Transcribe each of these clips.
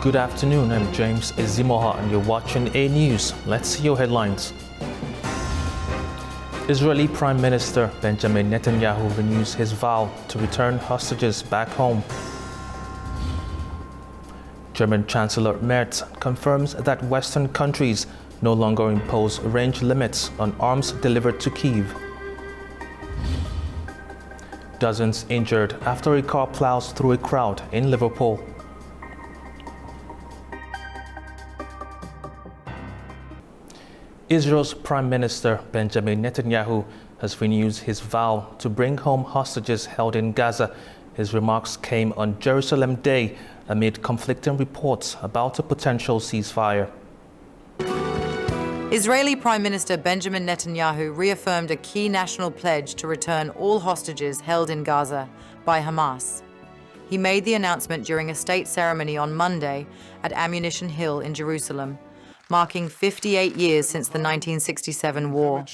Good afternoon, I'm James Ezimoha and you're watching AnewZ. Let's see your headlines. Israeli Prime Minister Benjamin Netanyahu renews his vow to return hostages back home. German Chancellor Merz confirms that Western countries no longer impose range limits on arms delivered to Kyiv. Dozens injured after a car plows through a crowd in Liverpool. Israel's Prime Minister Benjamin Netanyahu has renewed his vow to bring home hostages held in Gaza. His remarks came on Jerusalem Day amid conflicting reports about a potential ceasefire. Israeli Prime Minister Benjamin Netanyahu reaffirmed a key national pledge to return all hostages held in Gaza by Hamas. He made the announcement during a state ceremony on Monday at Ammunition Hill in Jerusalem, marking 58 years since the 1967 war.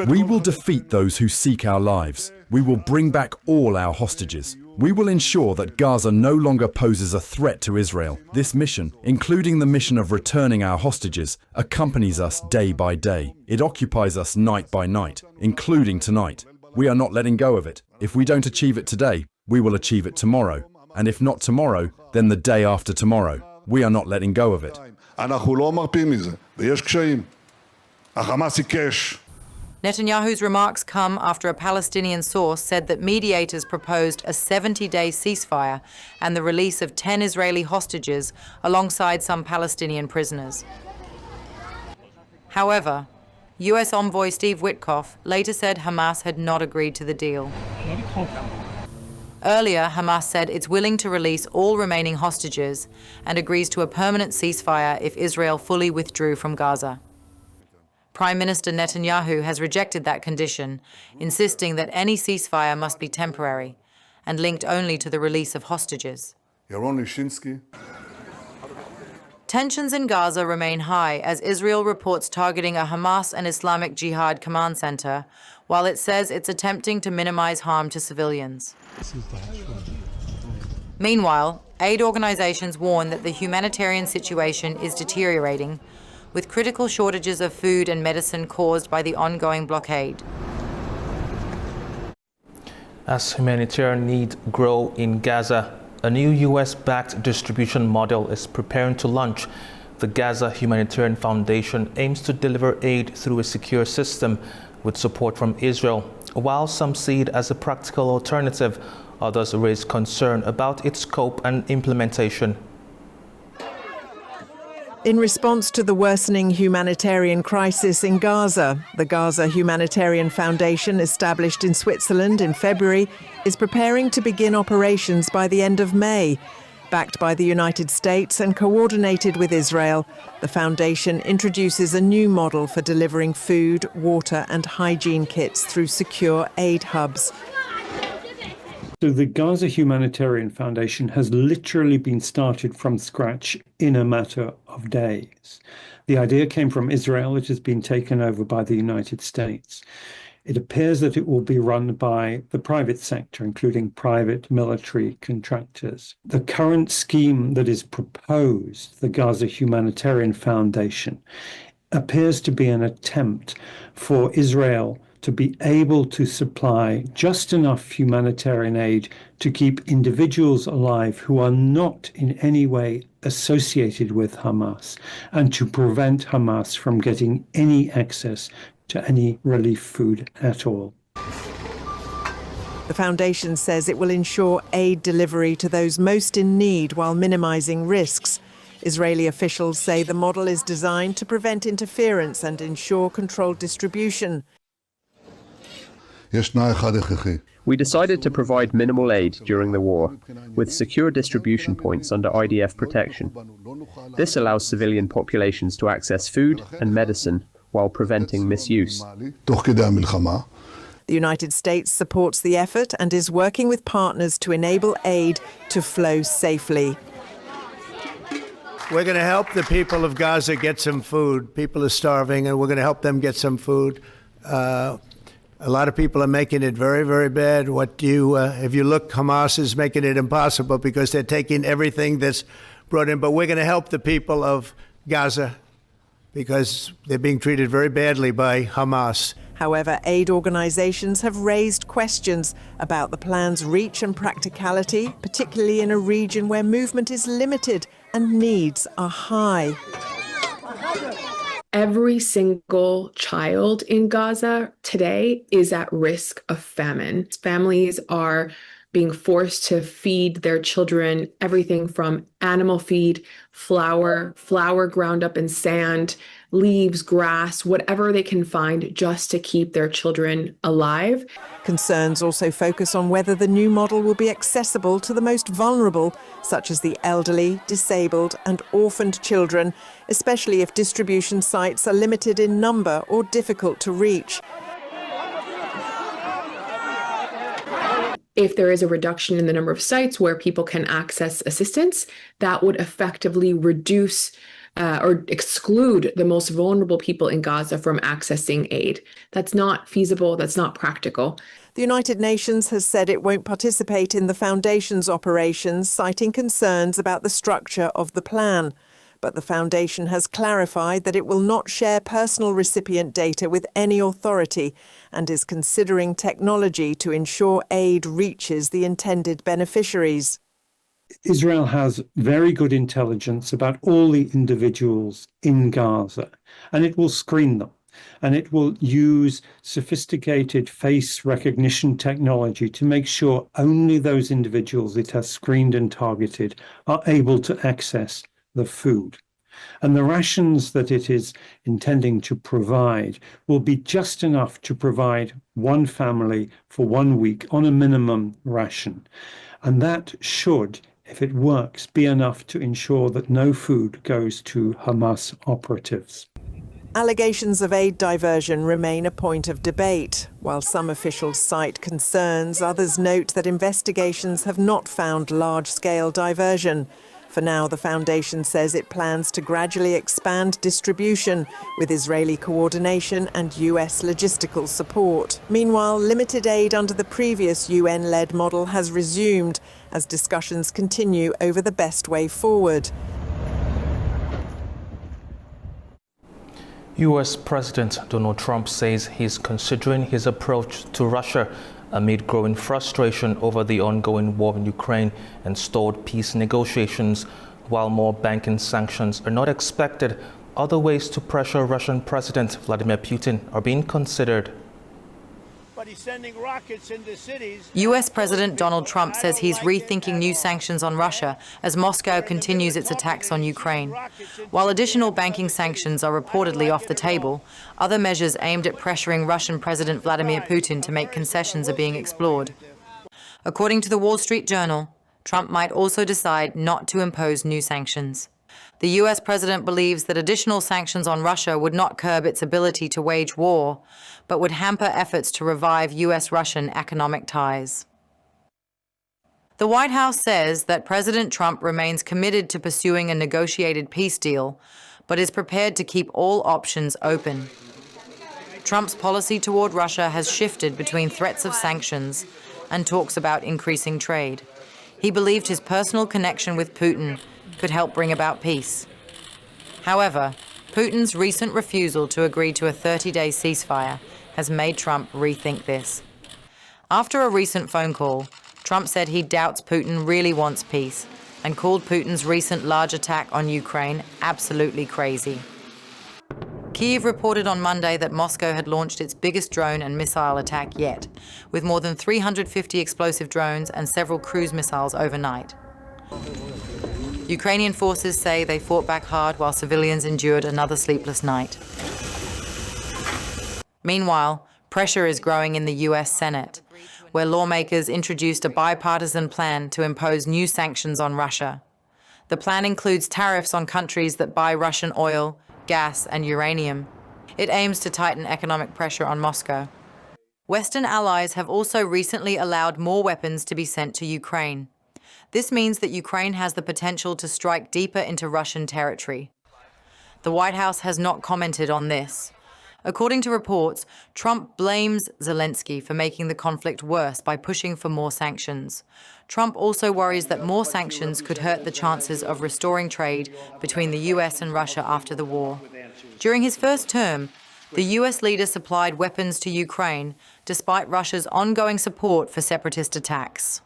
We will defeat those who seek our lives. We will bring back all our hostages. We will ensure that Gaza no longer poses a threat to Israel. This mission, including the mission of returning our hostages, accompanies us day by day. It occupies us night by night, including tonight. We are not letting go of it. If we don't achieve it today, we will achieve it tomorrow. And if not tomorrow, then the day after tomorrow. We are not letting go of it. Netanyahu's remarks come after a Palestinian source said that mediators proposed a 70-day ceasefire and the release of 10 Israeli hostages alongside some Palestinian prisoners. However, US envoy Steve Witkoff later said Hamas had not agreed to the deal. Earlier, Hamas said it's willing to release all remaining hostages and agrees to a permanent ceasefire if Israel fully withdrew from Gaza. Prime Minister Netanyahu has rejected that condition, insisting that any ceasefire must be temporary and linked only to the release of hostages. Tensions in Gaza remain high as Israel reports targeting a Hamas and Islamic Jihad command center, while it says it's attempting to minimize harm to civilians. Meanwhile, aid organizations warn that the humanitarian situation is deteriorating, with critical shortages of food and medicine caused by the ongoing blockade. As humanitarian needs grow in Gaza, a new US-backed distribution model is preparing to launch. The Gaza Humanitarian Foundation aims to deliver aid through a secure system with support from Israel. While some see it as a practical alternative, others raise concern about its scope and implementation. In response to the worsening humanitarian crisis in Gaza, the Gaza Humanitarian Foundation, established in Switzerland in February, is preparing to begin operations by the end of May. Backed by the United States and coordinated with Israel, the foundation introduces a new model for delivering food, water and hygiene kits through secure aid hubs. So the Gaza Humanitarian Foundation has literally been started from scratch in a matter of days. The idea came from Israel. It has been taken over by the United States. It appears that it will be run by the private sector, including private military contractors. The current scheme that is proposed, the Gaza Humanitarian Foundation, appears to be an attempt for Israel to be able to supply just enough humanitarian aid to keep individuals alive who are not in any way associated with Hamas, and to prevent Hamas from getting any access to any relief food at all. The foundation says it will ensure aid delivery to those most in need while minimizing risks. Israeli officials say the model is designed to prevent interference and ensure controlled distribution. We decided to provide minimal aid during the war, with secure distribution points under IDF protection. This allows civilian populations to access food and medicine while preventing misuse. The United States supports the effort and is working with partners to enable aid to flow safely. We're going to help the people of Gaza get some food. People are starving, and we're going to help them get some food. A lot of people are making it very, very bad. If you look, Hamas is making it impossible because they're taking everything that's brought in. But we're going to help the people of Gaza because they're being treated very badly by Hamas. However, aid organisations have raised questions about the plan's reach and practicality, particularly in a region where movement is limited and needs are high. Every single child in Gaza today is at risk of famine. Families are being forced to feed their children everything from animal feed, flour ground up in sand, leaves, grass, whatever they can find just to keep their children alive. Concerns also focus on whether the new model will be accessible to the most vulnerable, such as the elderly, disabled and orphaned children, especially if distribution sites are limited in number or difficult to reach. If there is a reduction in the number of sites where people can access assistance, that would effectively reduce or exclude the most vulnerable people in Gaza from accessing aid. That's not feasible, that's not practical. The United Nations has said it won't participate in the Foundation's operations, citing concerns about the structure of the plan. But the Foundation has clarified that it will not share personal recipient data with any authority and is considering technology to ensure aid reaches the intended beneficiaries. Israel has very good intelligence about all the individuals in Gaza, and it will screen them. And it will use sophisticated face recognition technology to make sure only those individuals it has screened and targeted are able to access the food. And the rations that it is intending to provide will be just enough to provide one family for 1 week on a minimum ration. And that should, if it works, be enough to ensure that no food goes to Hamas operatives. Allegations of aid diversion remain a point of debate. While some officials cite concerns, others note that investigations have not found large-scale diversion. For now, the Foundation says it plans to gradually expand distribution with Israeli coordination and US logistical support. Meanwhile, limited aid under the previous UN-led model has resumed as discussions continue over the best way forward. US President Donald Trump says he's considering his approach to Russia amid growing frustration over the ongoing war in Ukraine and stalled peace negotiations. While more banking sanctions are not expected, other ways to pressure Russian President Vladimir Putin are being considered. But he's sending rockets into cities. US President Donald Trump says he's rethinking new sanctions on Russia as Moscow continues its attacks on Ukraine. While additional banking sanctions are reportedly off the table, other measures aimed at pressuring Russian President Vladimir Putin to make concessions are being explored. According to the Wall Street Journal, Trump might also decide not to impose new sanctions. The US president believes that additional sanctions on Russia would not curb its ability to wage war, but would hamper efforts to revive US-Russian economic ties. The White House says that President Trump remains committed to pursuing a negotiated peace deal, but is prepared to keep all options open. Trump's policy toward Russia has shifted between threats of sanctions and talks about increasing trade. He believed his personal connection with Putin could help bring about peace. However, Putin's recent refusal to agree to a 30-day ceasefire has made Trump rethink this. After a recent phone call, Trump said he doubts Putin really wants peace and called Putin's recent large attack on Ukraine absolutely crazy. Kyiv reported on Monday that Moscow had launched its biggest drone and missile attack yet, with more than 350 explosive drones and several cruise missiles overnight. Ukrainian forces say they fought back hard while civilians endured another sleepless night. Meanwhile, pressure is growing in the US Senate, where lawmakers introduced a bipartisan plan to impose new sanctions on Russia. The plan includes tariffs on countries that buy Russian oil, gas, and uranium. It aims to tighten economic pressure on Moscow. Western allies have also recently allowed more weapons to be sent to Ukraine. This means that Ukraine has the potential to strike deeper into Russian territory. The White House has not commented on this. According to reports, Trump blames Zelensky for making the conflict worse by pushing for more sanctions. Trump also worries that more sanctions could hurt the chances of restoring trade between the US and Russia after the war. During his first term, the US leader supplied weapons to Ukraine, despite Russia's ongoing support for separatist attacks.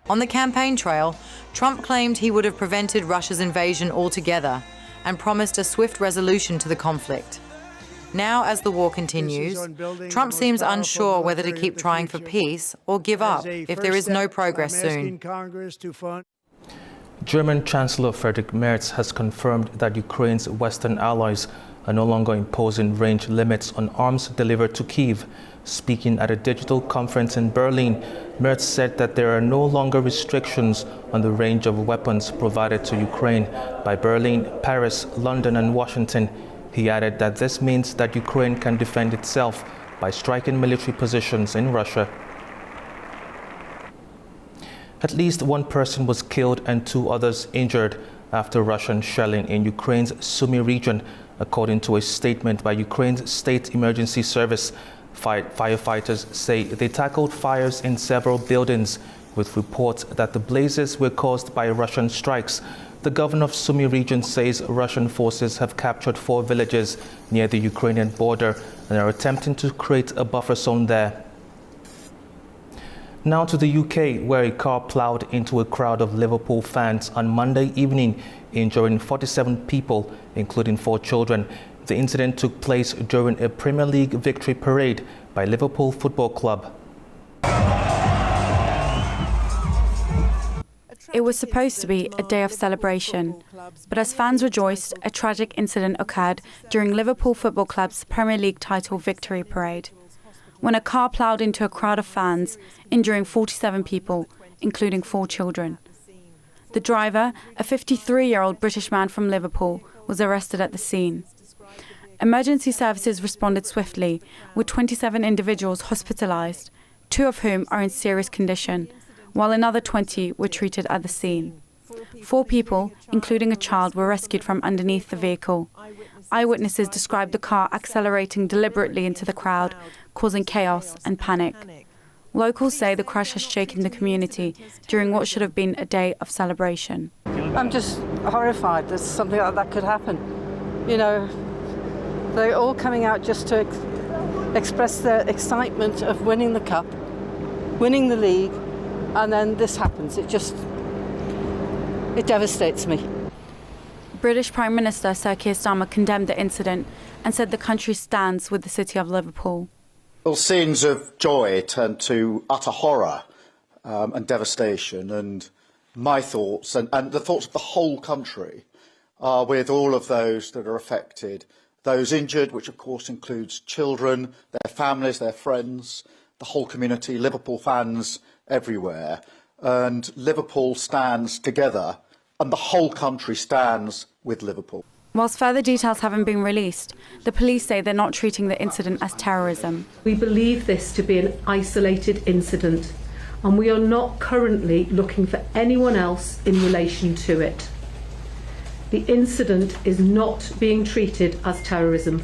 On the campaign trail, Trump claimed he would have prevented Russia's invasion altogether and promised a swift resolution to the conflict. Now, as the war continues, Trump seems unsure whether to keep trying for peace or give up if there is no progress soon. German Chancellor Friedrich Merz has confirmed that Ukraine's Western allies are no longer imposing range limits on arms delivered to Kyiv. Speaking at a digital conference in Berlin, Merz said that there are no longer restrictions on the range of weapons provided to Ukraine by Berlin, Paris, London and Washington. He added that this means that Ukraine can defend itself by striking military positions in Russia. At least one person was killed and 2 others injured after Russian shelling in Ukraine's Sumy region, according to a statement by Ukraine's State Emergency Service. Firefighters say they tackled fires in several buildings, with reports that the blazes were caused by Russian strikes. The governor of Sumy region says Russian forces have captured 4 villages near the Ukrainian border and are attempting to create a buffer zone there. Now to the UK, where a car plowed into a crowd of Liverpool fans on Monday evening, injuring 47 people, including 4 children. The incident took place during a Premier League victory parade by Liverpool Football Club. It was supposed to be a day of celebration, but as fans rejoiced, a tragic incident occurred during Liverpool Football Club's Premier League title victory parade, when a car ploughed into a crowd of fans, injuring 47 people, including 4 children. The driver, a 53-year-old British man from Liverpool, was arrested at the scene. Emergency services responded swiftly, with 27 individuals hospitalised, 2 of whom are in serious condition, while another 20 were treated at the scene. 4 people, including a child, were rescued from underneath the vehicle. Eyewitnesses described the car accelerating deliberately into the crowd, causing chaos and panic. Locals say the crash has shaken the community during what should have been a day of celebration. I'm just horrified that something like that could happen. You know, they're all coming out just to express their excitement of winning the cup, winning the league, and then this happens. It devastates me. British Prime Minister Sir Keir Starmer condemned the incident and said the country stands with the city of Liverpool. Well, scenes of joy turned to utter horror and devastation, and my thoughts and the thoughts of the whole country are with all of those that are affected, those injured, which of course includes children, their families, their friends, the whole community, Liverpool fans everywhere. And Liverpool stands together, and the whole country stands with Liverpool. Whilst further details haven't been released, the police say they're not treating the incident as terrorism. We believe this to be an isolated incident, and we are not currently looking for anyone else in relation to it. The incident is not being treated as terrorism.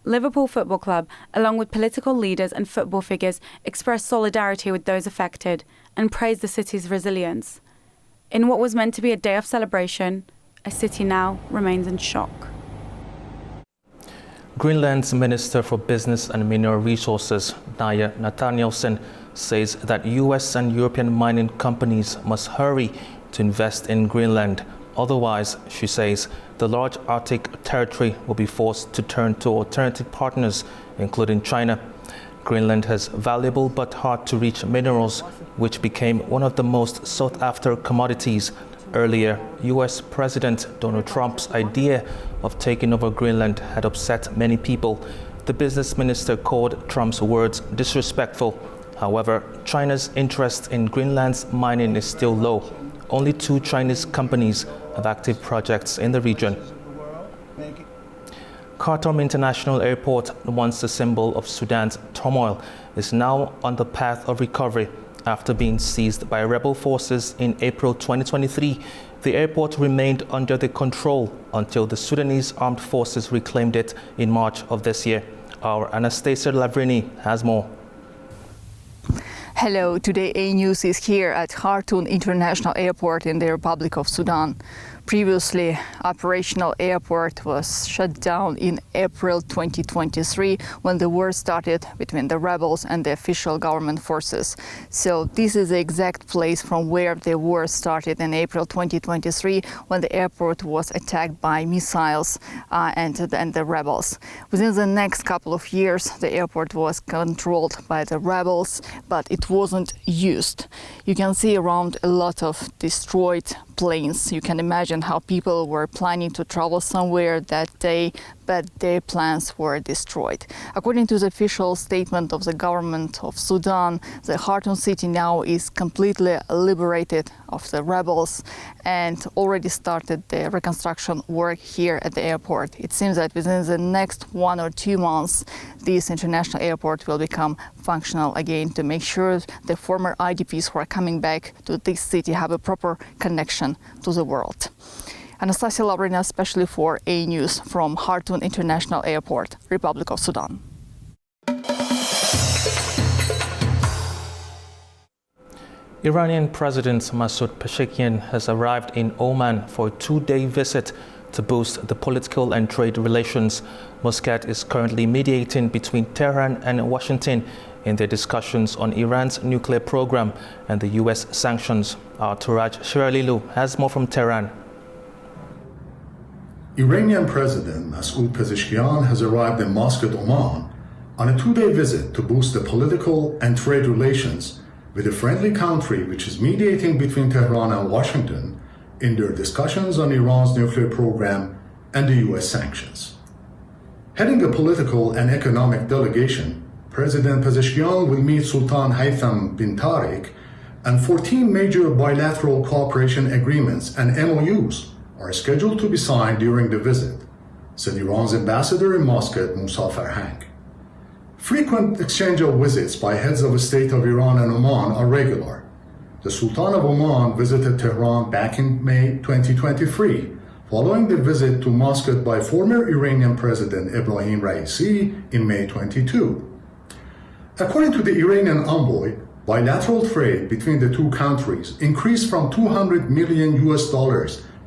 Liverpool Football Club, along with political leaders and football figures, expressed solidarity with those affected and praised the city's resilience. In what was meant to be a day of celebration, a city now remains in shock. Greenland's Minister for Business and Mineral Resources, Netanyahu, says that US and European mining companies must hurry to invest in Greenland. Otherwise, she says, the large Arctic territory will be forced to turn to alternative partners, including China. Greenland has valuable but hard-to-reach minerals, which became one of the most sought-after commodities. Earlier, US President Donald Trump's idea of taking over Greenland had upset many people. The business minister called Trump's words disrespectful. However, China's interest in Greenland's mining is still low. Only 2 Chinese companies have active projects in the region. Harton International Airport, once a symbol of Sudan's turmoil, is now on the path of recovery after being seized by rebel forces in April 2023. The airport remained under the control until the Sudanese armed forces reclaimed it in March of this year. Our Anastasia Lavrini has more. Hello, today AnewZ is here at Harton International Airport in the Republic of Sudan. Previously, operational airport was shut down in April 2023 when the war started between the rebels and the official government forces. So this is the exact place from where the war started in April 2023 when the airport was attacked by missiles and the rebels. Within the next couple of years, the airport was controlled by the rebels, but it wasn't used. You can see around a lot of destroyed planes. You can imagine how people were planning to travel somewhere that day, but their plans were destroyed. According to the official statement of the government of Sudan, the Harton city now is completely liberated of the rebels and already started the reconstruction work here at the airport. It seems that within the next 1 or 2 months, this international airport will become functional again to make sure the former IDPs who are coming back to this city have a proper connection to the world. Anastasia Lavrini, especially for AnewZ from Harton International Airport, Republic of Sudan. Iranian President Masoud Pezeshkian has arrived in Oman for a 2-day visit to boost the political and trade relations. Muscat is currently mediating between Tehran and Washington in their discussions on Iran's nuclear program and the U.S. sanctions. Our Turaj Shiralilu has more from Tehran. Iranian President Masoud Pezeshkian has arrived in Muscat, Oman, on a 2-day visit to boost the political and trade relations with a friendly country which is mediating between Tehran and Washington in their discussions on Iran's nuclear program and the U.S. sanctions. Heading a political and economic delegation, President Pezeshkian will meet Sultan Haytham bin Tariq, and 14 major bilateral cooperation agreements and MOUs are scheduled to be signed during the visit, said Iran's ambassador in Muscat, Musa Farhang. Frequent exchange of visits by heads of state of Iran and Oman are regular. The Sultan of Oman visited Tehran back in May 2023, following the visit to Muscat by former Iranian President Ebrahim Raisi in May 22. According to the Iranian envoy, bilateral trade between the two countries increased from $200 million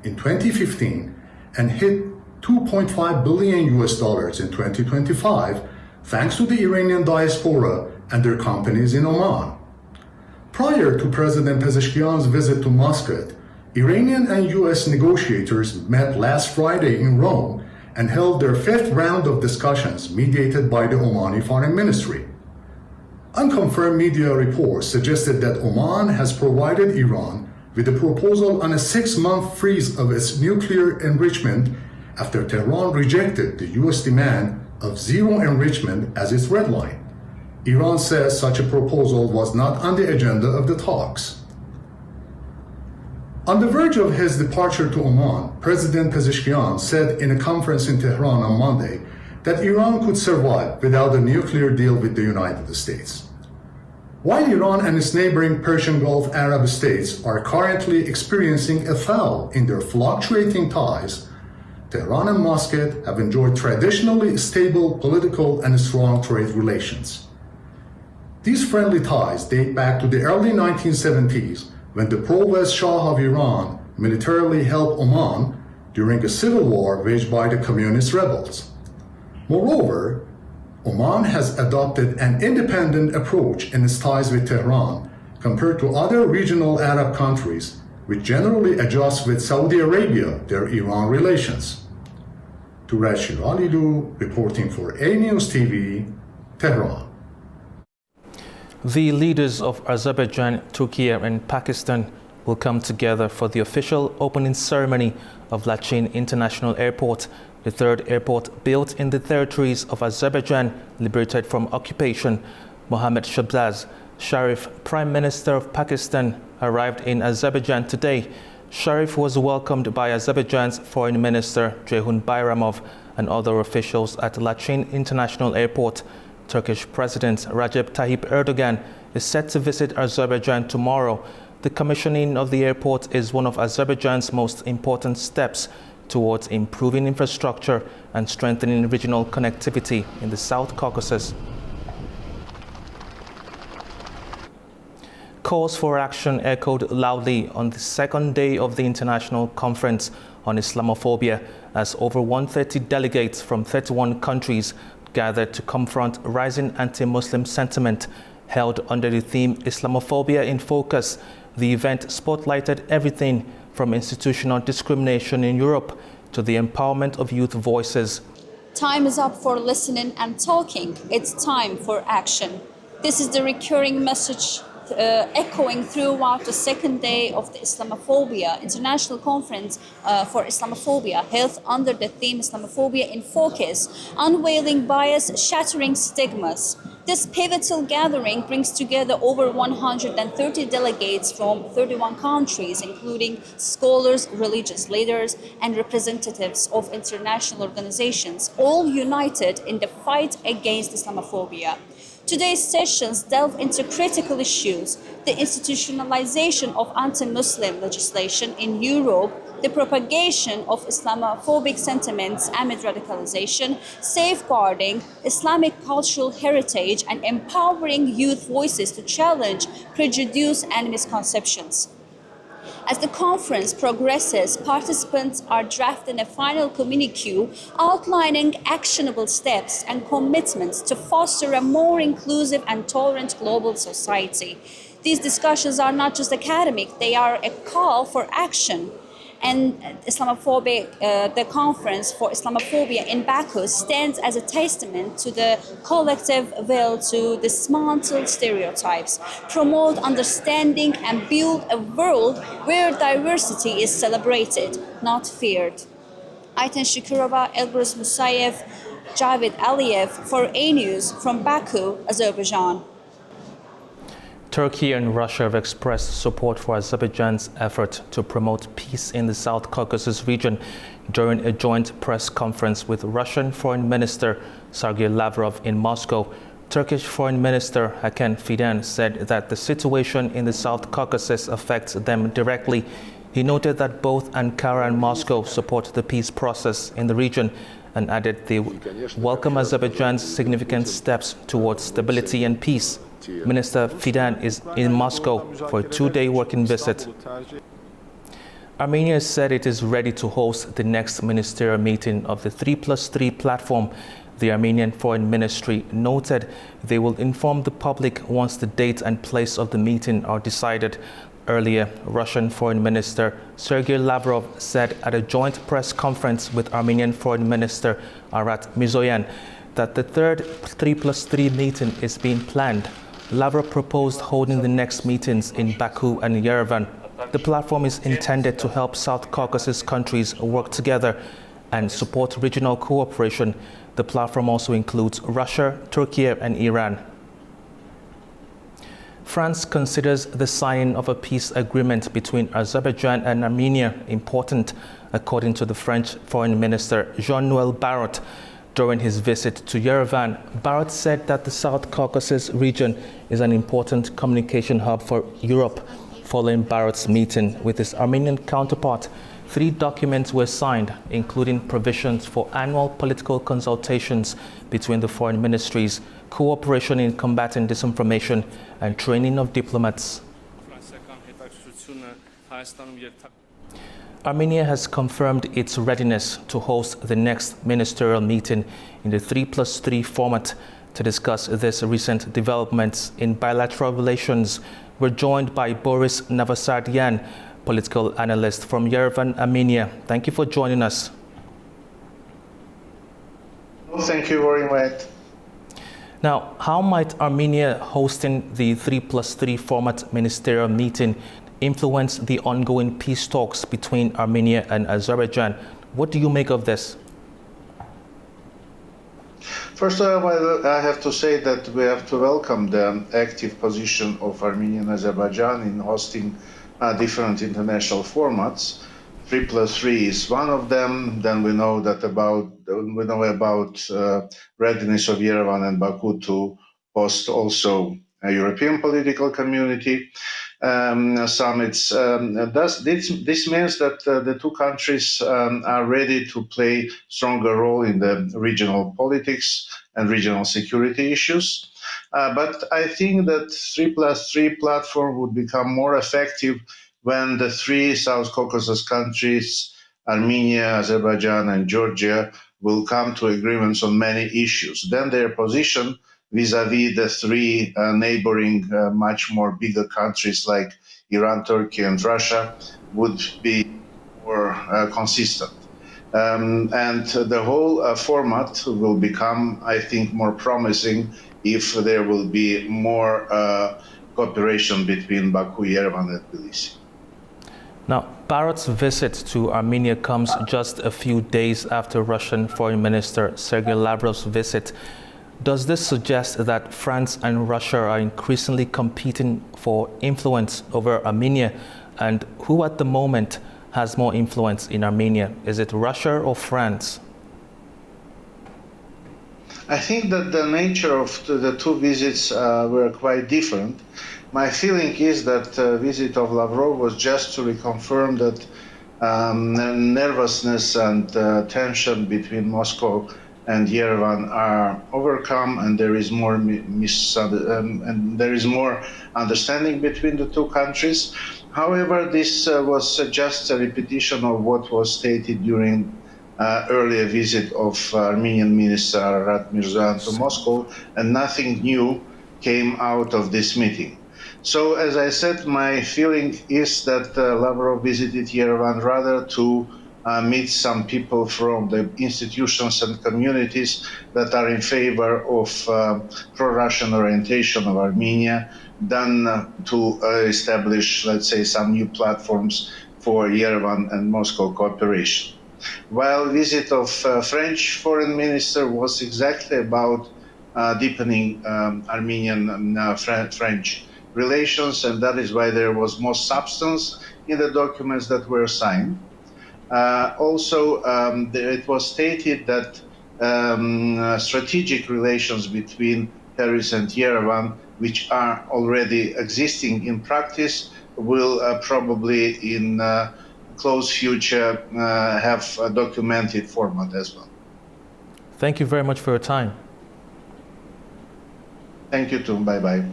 in 2015 and hit $2.5 billion in 2025, thanks to the Iranian diaspora and their companies in Oman. Prior to President Pezeshkian's visit to Muscat, Iranian and U.S. negotiators met last Friday in Rome and held their 5th round of discussions mediated by the Omani Foreign Ministry. Unconfirmed media reports suggested that Oman has provided Iran with a proposal on a 6-month freeze of its nuclear enrichment after Tehran rejected the U.S. demand of zero enrichment as its red line. Iran says such a proposal was not on the agenda of the talks. On the verge of his departure to Oman, President Pezeshkian said in a conference in Tehran on Monday that Iran could survive without a nuclear deal with the United States. While Iran and its neighboring Persian Gulf Arab states are currently experiencing a thaw in their fluctuating ties, Tehran and Muscat have enjoyed traditionally stable political and strong trade relations. These friendly ties date back to the early 1970s when the pro-West Shah of Iran militarily helped Oman during a civil war waged by the communist rebels. Moreover, Oman has adopted an independent approach in its ties with Tehran compared to other regional Arab countries, which generally adjust with Saudi Arabia their Iran relations. Turaj Shiralilu, reporting for AnewZ TV, Tehran. The leaders of Azerbaijan, Turkey and Pakistan will come together for the official opening ceremony of Lachin International Airport, the 3rd airport built in the territories of Azerbaijan liberated from occupation. Mohammad Shahbaz Sharif, Prime Minister of Pakistan, arrived in Azerbaijan today. Sharif was welcomed by Azerbaijan's Foreign Minister Ceyhun Bayramov and other officials at Lachin International Airport. Turkish President Recep Tayyip Erdogan is set to visit Azerbaijan tomorrow. The commissioning of the airport is one of Azerbaijan's most important steps towards improving infrastructure and strengthening regional connectivity in the South Caucasus. Calls for action echoed loudly on the second day of the International Conference on Islamophobia as over 130 delegates from 31 countries gathered to confront rising anti-Muslim sentiment. Held under the theme Islamophobia in Focus, the event spotlighted everything from institutional discrimination in Europe to the empowerment of youth voices. Time is up for listening and talking. It's time for action. This is the recurring message echoing throughout the second day of the Islamophobia International Conference for Islamophobia, held under the theme Islamophobia in Focus, unveiling bias, shattering stigmas. This pivotal gathering brings together over 130 delegates from 31 countries, including scholars, religious leaders, and representatives of international organizations, all united in the fight against Islamophobia. Today's sessions delve into critical issues: the institutionalization of anti-Muslim legislation in Europe, the propagation of Islamophobic sentiments amid radicalization, safeguarding Islamic cultural heritage, and empowering youth voices to challenge prejudice and misconceptions. As the conference progresses, participants are drafting a final communique outlining actionable steps and commitments to foster a more inclusive and tolerant global society. These discussions are not just academic, they are a call for action. And the Conference for Islamophobia in Baku stands as a testament to the collective will to dismantle stereotypes, promote understanding, and build a world where diversity is celebrated, not feared. Ayten Shukurova, Elbrus Musayev, Javed Aliyev for AnewZ from Baku, Azerbaijan. Turkey and Russia have expressed support for Azerbaijan's effort to promote peace in the South Caucasus region during a joint press conference with Russian Foreign Minister Sergei Lavrov in Moscow. Turkish Foreign Minister Hakan Fidan said that the situation in the South Caucasus affects them directly. He noted that both Ankara and Moscow support the peace process in the region and added they welcome Azerbaijan's significant steps towards stability and peace. Minister Fidan is in Moscow for a two-day working visit. Armenia said it is ready to host the next ministerial meeting of the 3+3 platform. The Armenian Foreign Ministry noted they will inform the public once the date and place of the meeting are decided. Earlier, Russian Foreign Minister Sergei Lavrov said at a joint press conference with Armenian Foreign Minister Arat Mirzoyan that the third 3+3 meeting is being planned. Lavrov proposed holding the next meetings in Baku and Yerevan. The platform is intended to help South Caucasus countries work together and support regional cooperation. The platform also includes Russia, Turkey, and Iran. France considers the signing of a peace agreement between Azerbaijan and Armenia important, according to the French Foreign Minister Jean-Noël Barrot. During his visit to Yerevan, Barrot said that the South Caucasus region is an important communication hub for Europe. Following Barrot's meeting with his Armenian counterpart, 3 documents were signed, including provisions for annual political consultations between the foreign ministries, cooperation in combating disinformation, and training of diplomats. Armenia has confirmed its readiness to host the next ministerial meeting in the 3+3 format. To discuss this recent developments in bilateral relations, we're joined by Boris Navasardyan, political analyst from Yerevan, Armenia. Thank you for joining us. Thank you very much. Now, how might Armenia hosting the 3+3 format ministerial meeting influence the ongoing peace talks between Armenia and Azerbaijan? What do you make of this? First of all, I have to say that we have to welcome the active position of Armenia and Azerbaijan in hosting different international formats. 3+3 is one of them. Then we know about readiness of Yerevan and Baku to host also European political community summits. This means that the two countries are ready to play stronger role in the regional politics and regional security issues. But I think that 3+3 platform would become more effective when the three South Caucasus countries, Armenia, Azerbaijan, and Georgia, will come to agreements on many issues. Then their position vis-à-vis the three neighboring, much more bigger countries like Iran, Turkey, and Russia would be more consistent. And the whole format will become, I think, more promising if there will be more cooperation between Baku, Yerevan, and Tbilisi. Now, Bharat's visit to Armenia comes just a few days after Russian Foreign Minister Sergei Lavrov's visit. Does this suggest that France and Russia are increasingly competing for influence over Armenia? And who at the moment has more influence in Armenia? Is it Russia or France? I think that the nature of the two visits were quite different. My feeling is that the visit of Lavrov was just to reconfirm that nervousness and tension between Moscow and Yerevan are overcome, and there is more understanding between the two countries. However, this was just a repetition of what was stated during earlier visit of Armenian Minister Ararat Mirzoyan to Moscow, and nothing new came out of this meeting. So, as I said, my feeling is that Lavrov visited Yerevan rather to meet some people from the institutions and communities that are in favor of pro-Russian orientation of Armenia than to establish, let's say, some new platforms for Yerevan and Moscow cooperation. While visit of French foreign minister was exactly about deepening Armenian and French relations, and that is why there was more substance in the documents that were signed. Also, it was stated that strategic relations between Paris and Yerevan, which are already existing in practice, will probably in close future have a documented format as well. Thank you very much for your time. Thank you too. Bye-bye.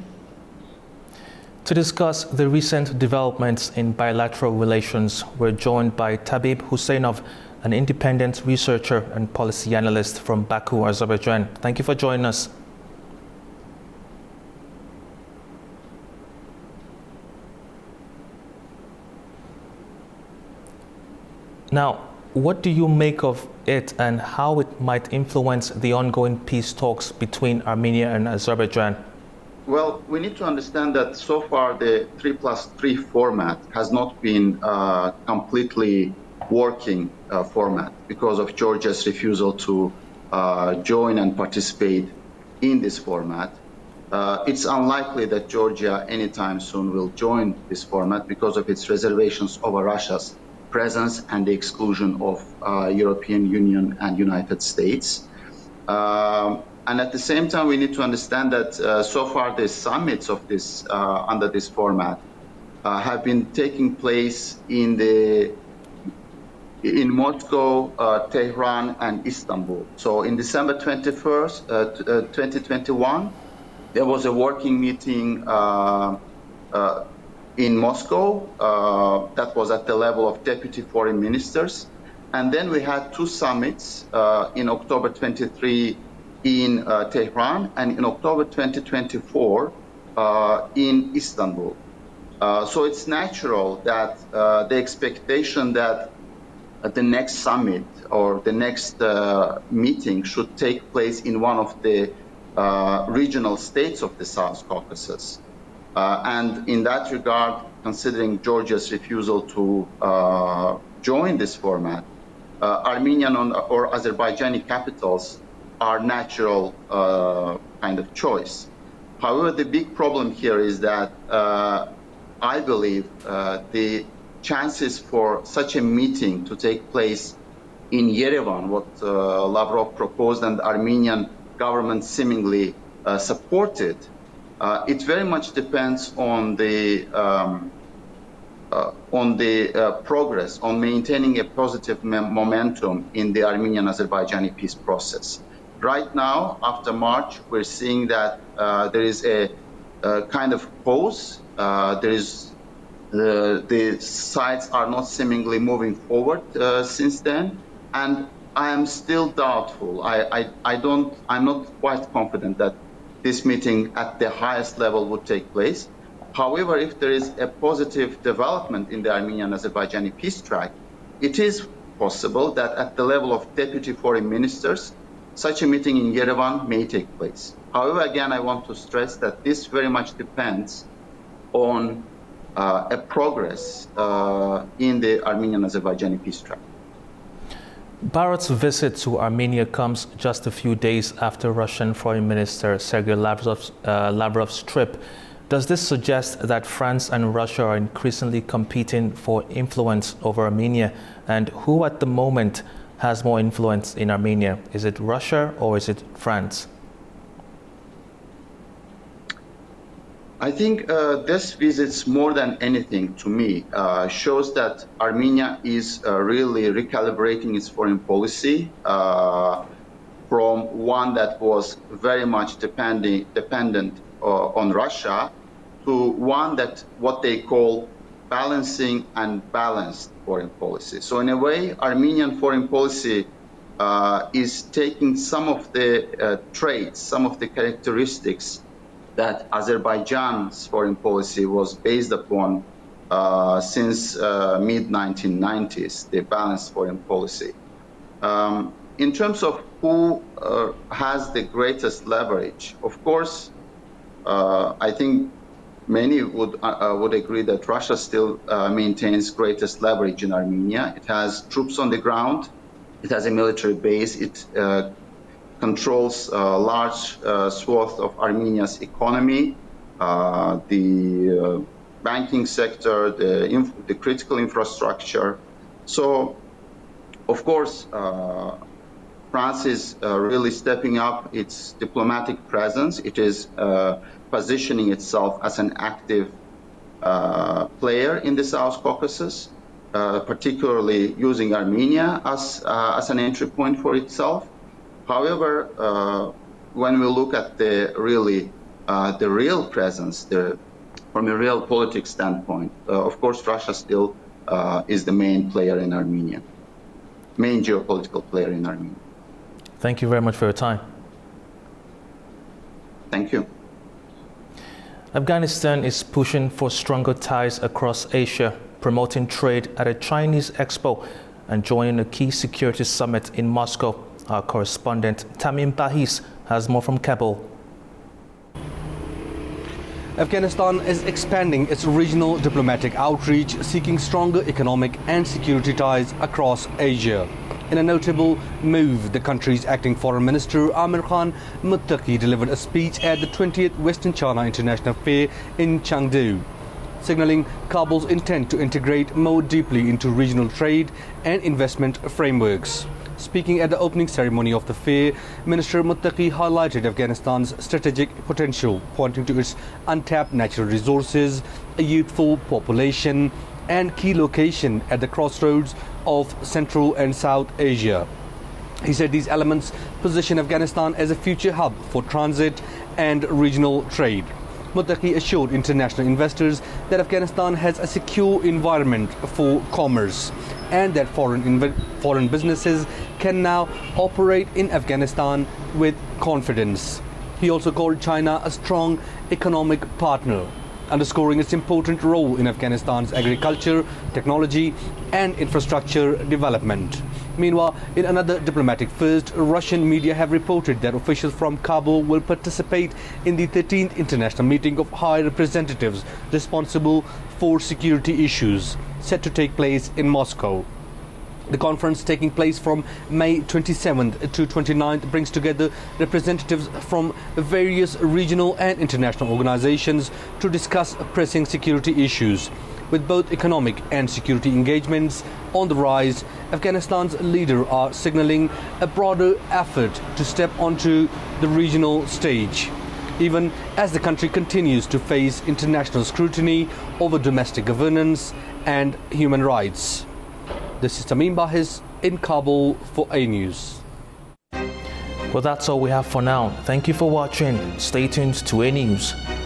To discuss the recent developments in bilateral relations, we're joined by Tabib Hussein, an independent researcher and policy analyst from Baku, Azerbaijan. Thank you for joining us. Now, what do you make of it and how it might influence the ongoing peace talks between Armenia and Azerbaijan? Well, we need to understand that so far the 3+3 format has not been completely working format because of Georgia's refusal to join and participate in this format. It's unlikely that Georgia anytime soon will join this format because of its reservations over Russia's presence and the exclusion of European Union and United States. And at the same time, we need to understand that so far the summits of this under this format have been taking place in Moscow, Tehran, and Istanbul. So in December 21st, 2021, there was a working meeting in Moscow that was at the level of deputy foreign ministers. And then we had two summits in October 23 in Tehran and in October 2024 in Istanbul. So it's natural that the expectation that the next summit or the next meeting should take place in one of the regional states of the South Caucasus. And in that regard, considering Georgia's refusal to join this format, Armenian or Azerbaijani capitals are natural kind of choice. However, the big problem here is that I believe the chances for such a meeting to take place in Yerevan, what Lavrov proposed and the Armenian government seemingly supported, It very much depends on the progress, on maintaining a positive momentum in the Armenian-Azerbaijani peace process. Right now, after March, we're seeing that there is a kind of pause. The sides are not seemingly moving forward since then, and I am still doubtful. I'm not quite confident that this meeting at the highest level would take place. However, if there is a positive development in the Armenian-Azerbaijani peace track, it is possible that at the level of deputy foreign ministers, such a meeting in Yerevan may take place. However, again, I want to stress that this very much depends on a progress in the Armenian-Azerbaijani peace track. Bharat's visit to Armenia comes just a few days after Russian Foreign Minister Sergei Lavrov's trip. Does this suggest that France and Russia are increasingly competing for influence over Armenia? And who at the moment has more influence in Armenia? Is it Russia or is it France? I think this visit, more than anything to me, shows that Armenia is really recalibrating its foreign policy from one that was very much dependent on Russia to one that what they call balancing and balanced foreign policy. So in a way, Armenian foreign policy is taking some of the traits, some of the characteristics that Azerbaijan's foreign policy was based upon since mid-1990s, the balanced foreign policy. In terms of who has the greatest leverage, of course, I think many would agree that Russia still maintains greatest leverage in Armenia. It has troops on the ground. It has a military base. It controls a large swath of Armenia's economy, the banking sector, the critical infrastructure. So, of course, France is really stepping up its diplomatic presence. It is positioning itself as an active player in the South Caucasus, particularly using Armenia as an entry point for itself. However, when we look at the real presence, from a real politics standpoint, of course, Russia still is the main player in Armenia, main geopolitical player in Armenia. Thank you very much for your time. Thank you. Afghanistan is pushing for stronger ties across Asia, promoting trade at a Chinese expo and joining a key security summit in Moscow. Our correspondent Tamim Bahis has more from Kabul. Afghanistan is expanding its regional diplomatic outreach, seeking stronger economic and security ties across Asia. In a notable move, the country's acting foreign minister Amir Khan Muttaqi delivered a speech at the 20th Western China International Fair in Chengdu, signaling Kabul's intent to integrate more deeply into regional trade and investment frameworks. Speaking at the opening ceremony of the fair, Minister Muttaqi highlighted Afghanistan's strategic potential, pointing to its untapped natural resources, a youthful population, and key location at the crossroads of Central and South Asia. He said these elements position Afghanistan as a future hub for transit and regional trade. Muttaqi assured international investors that Afghanistan has a secure environment for commerce and that foreign businesses can now operate in Afghanistan with confidence. He also called China a strong economic partner, underscoring its important role in Afghanistan's agriculture, technology and infrastructure development. Meanwhile, in another diplomatic first, Russian media have reported that officials from Kabul will participate in the 13th international meeting of high representatives responsible for security issues, set to take place in Moscow. The conference, taking place from May 27th to 29th, brings together representatives from various regional and international organizations to discuss pressing security issues. With both economic and security engagements on the rise, Afghanistan's leaders are signaling a broader effort to step onto the regional stage. even as the country continues to face international scrutiny over domestic governance and human rights. This is Tamim Bahiz in Kabul for AnewZ. Well, that's all we have for now. Thank you for watching. Stay tuned to AnewZ.